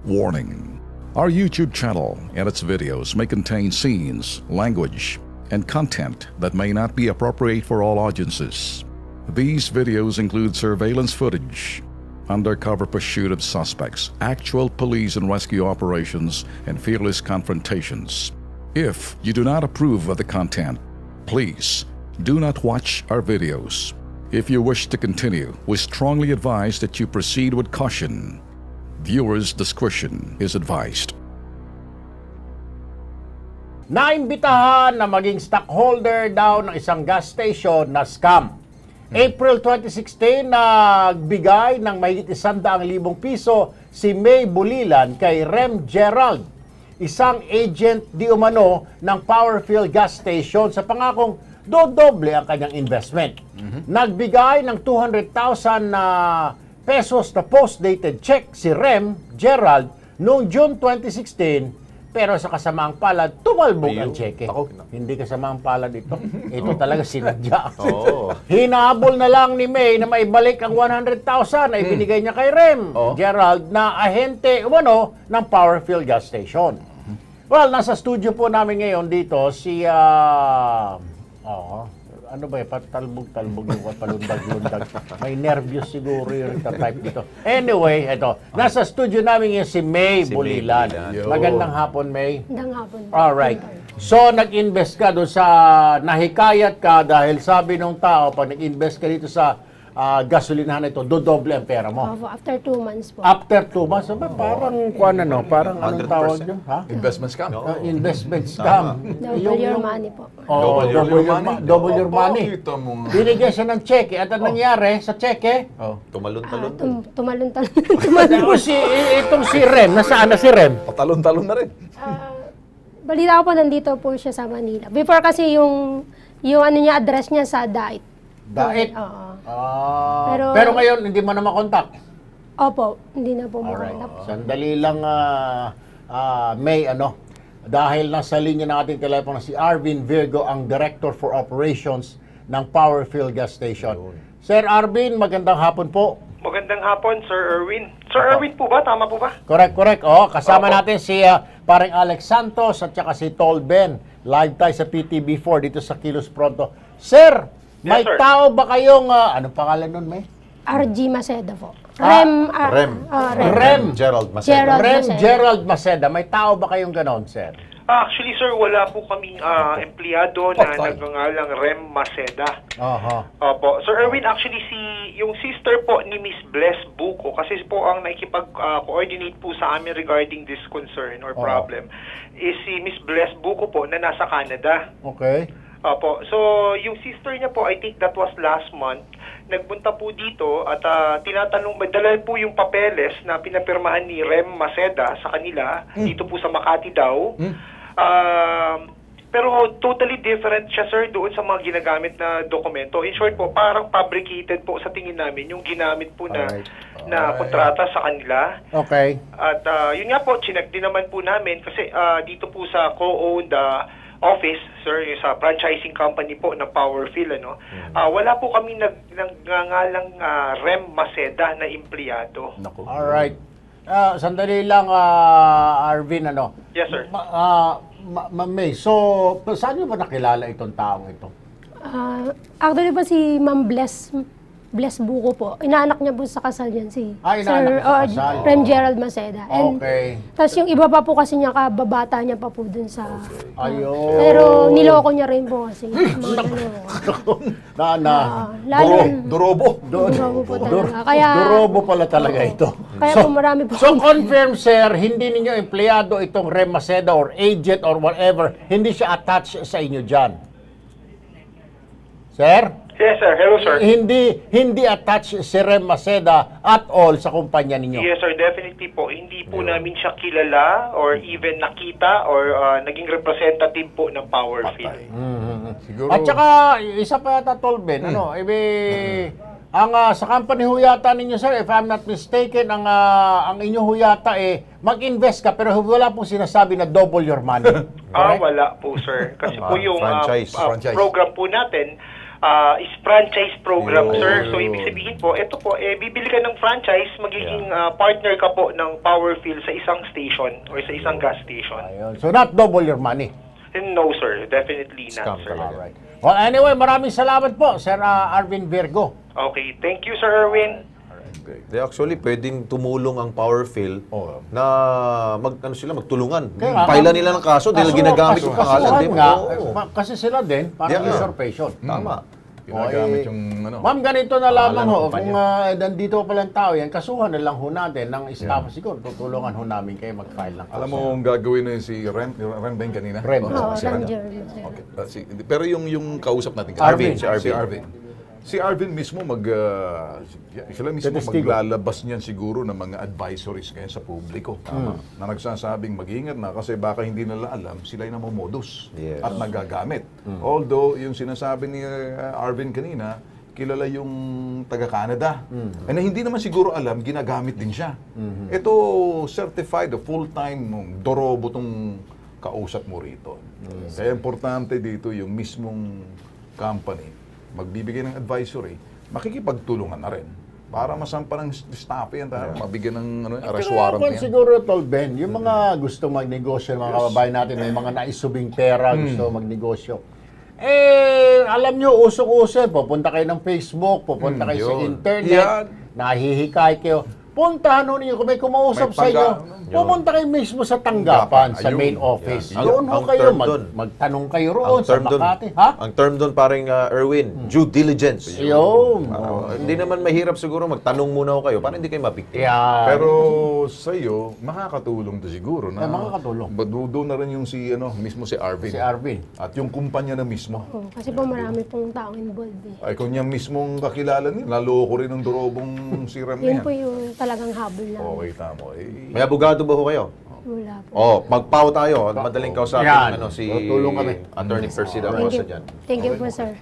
Warning. Our YouTube channel and its videos may contain scenes, language, and content that may not be appropriate for all audiences. These videos include surveillance footage, undercover pursuit of suspects, actual police and rescue operations, and fearless confrontations. If you do not approve of the content, please do not watch our videos. If you wish to continue, we strongly advise that you proceed with caution. Viewers' discretion is advised. Naimbitahan na maging stockholder daw ng isang gas station na scam. April 2016, nagbigay ng mahigit 100,000 piso si May Bulilan kay Rem Gerald, isang agent di umano ng Powerfill gas station sa pangakong dodoble ang kanyang investment. Nagbigay ng 200,000 pesos na post-dated check si Rem Gerald noong June 2016. Pero sa kasamaang palad, tumalbog ang cheque. Hindi kasamaang palad ito. Ito talaga sinadya. Hinabol na lang ni May na maibalik ang 100,000 na ibinigay niya kay Rem Gerald na ahente ng Powerfill gas station. Well, nasa studio po namin ngayon dito si ano ba patalbog-talbog yung palundag-lundag. May nervyos siguro yung type dito. Anyway, ito. Nasa studio namin yung si May Bulilan. Magandang hapon, May. Magandang hapon. Alright. So, nag-invest ka doon sa, nahikayat ka dahil sabi ng tao, pag nag-invest ka dito sa gasolinahan ito, dodoble ang pera mo. After 2 months po. After 2 months? Parang, parang anong tawag nyo? Investment scam. Investment scam. Double your money po. Double your money. Binigyan siya ng cheque. At ang nangyari sa cheque? Tumalon-talon. Tumalon-talon. Itong si Rem, nasaan na si Rem? Patalon-talon na rin. Balita ko po, nandito po siya sa Manila. Before kasi yung ano niya, address niya sa Dait. Dait? Oo. Pero ngayon, hindi mo na makontak? Opo, hindi na po makontak. Sandali lang, May, dahil nasa linya ng ating telepono si Arvin Virgo, ang Director for Operations ng Powerfill Gas Station. Sir Arvin, magandang hapon po. Magandang hapon, Sir Erwin. Sir Erwin po ba? Tama po ba? Correct. Kasama natin si parang Alex Santos at saka si Tol Ben. Live tayo sa PTB4 dito sa Kilos Pronto. Sir, may tao ba kayong, anong pangalan nun, May? RG Maceda po. Rem Gerald Maceda. Rem Gerald Maceda. May tao ba kayong ganon, sir? Actually, sir, wala po kaming empleyado na nagngangalang Rem Maceda. Opo. Sir Erwin, actually, yung sister po ni Miss Bless Buko, kasi po ang nakikipag-coordinate po sa amin regarding this concern or problem, is si Miss Bless Buko po na nasa Canada. Okay. Opo. So, yung sister niya po, I think that was last month, nagpunta po dito at tinatanong, madala po yung papeles na pinapirmahan ni Rem Maceda sa kanila, dito po sa Makati daw. Pero totally different siya, sir, doon sa mga ginagamit na dokumento. In short po, parang fabricated po sa tingin namin yung ginamit po na kontrata sa kanila. Okay. At yun nga po, chinek din naman po namin kasi dito po sa co-owned office, sir, yung sa franchising company po ng Powerfill, wala po kami nagngangalang Rem Maceda na empleyado. Alright. Sandali lang, Arvin, Yes, sir. May, so, saan nyo ba nakilala itong taong ito? Actually po si Ma'am Bless Buko po. Inaanak niya po sa kasal niyan si Sir Rem Gerald Maceda. Okay. Tapos yung iba pa po kasi niya, kababata niya pa po dun sa... Ayun. Pero niloko niya rin po kasi. Durobo. Durobo po talaga. Kaya, Durobo pala talaga ito. Kaya po marami po. So confirm, sir, hindi ninyo empleyado itong Rem Maceda or agent or whatever. Hindi siya attached sa inyo dyan. Sir? Yes, sir. Hello, sir. Hindi attached si Rem Maceda at all sa kumpanya ninyo? Yes, sir. Definitely po. Hindi po namin siya kilala or even nakita or naging representative po ng Powerfill. Siguro. At saka, isa pa yata, Tolben, ang sa company ho yata ninyo, sir, if I'm not mistaken, ang inyo ho yata mag-invest ka pero wala pong sinasabi na double your money. Wala po, sir. Kasi po yung franchise. program po natin, is franchise program, sir. So, ibig sabihin po, ito po, bibili ka ng franchise, magiging partner ka po ng Powerfill sa isang station or sa isang gas station. Ayun. So, not double your money? No, sir. Definitely not, sir. Alright. Well, anyway, maraming salamat po, Sir Arvin Virgo. Okay. Thank you, Sir Erwin. They actually pwedeng tumulong ang Powerfill na magtulungan. Pailan nila ng kaso dahil ginagamit yung pangalan. Kasi sila din, parang usurpation. Tama. Ginagamit yung Ma'am, ganito na lamang ho. Kung nandito pa lang tao yan, kasuhan na lang ho natin ng staff. Siguro, tutulungan ho namin kayo mag-file ng kaso. Alam mo ang gagawin na si Rem ba yung kanina? Rem. Si Rem. Okay. Pero yung kausap natin Arvin. si Arvin. Si Arvin mismo sila mismo maglalabas niyan siguro ng mga advisories ngayon sa publiko na nagsasabing mag-ingat na kasi baka hindi nila alam sila ay namomodus at nagagamit. Although yung sinasabi ni Arvin kanina, kilala yung taga-Canada. Na hindi naman siguro alam, ginagamit din siya. Ito certified, full-time, dorobo tong kausap mo rito. Kaya importante dito yung mismong company magbibigay ng advisory, makikipagtulungan na rin para masampa ng staff yan, mabigyan ng arrest warrant yan. Siguro, Tol Ben, yung mga gusto magnegosyo, mga kababayan natin, may mga naisubing pera, gusto magnegosyo. Alam nyo, usok-usok, pupunta kayo ng Facebook, pupunta kayo sa internet, nahihikay kayo. Puntahan ho ninyo, kung may kumausap sa inyo, pumunta kayo mismo sa tanggapan, sa main office. Doon ho kayo, magtanong kayo roon sa Makati. Ang term doon parang Erwin, due diligence. Hindi naman mahirap siguro, magtanong muna ho kayo para hindi kayo mabiktima. Pero sa iyo, makakatulong to siguro. Makakatulong. Doon na rin yung mismo si Arvin. Si Arvin. At yung kumpanya na mismo. Kasi po marami pong taong involved. Ay kung yung mismong kakilala niya, naloko rin ng durobong si Rem Yun po yung talagang habol lang. Okay, tama. May abogado ba ho kayo? Wala po. Magpao tayo. Madaling kausapin si tulong kami. Attorney Percy Damosa dyan. Thank you po, sir.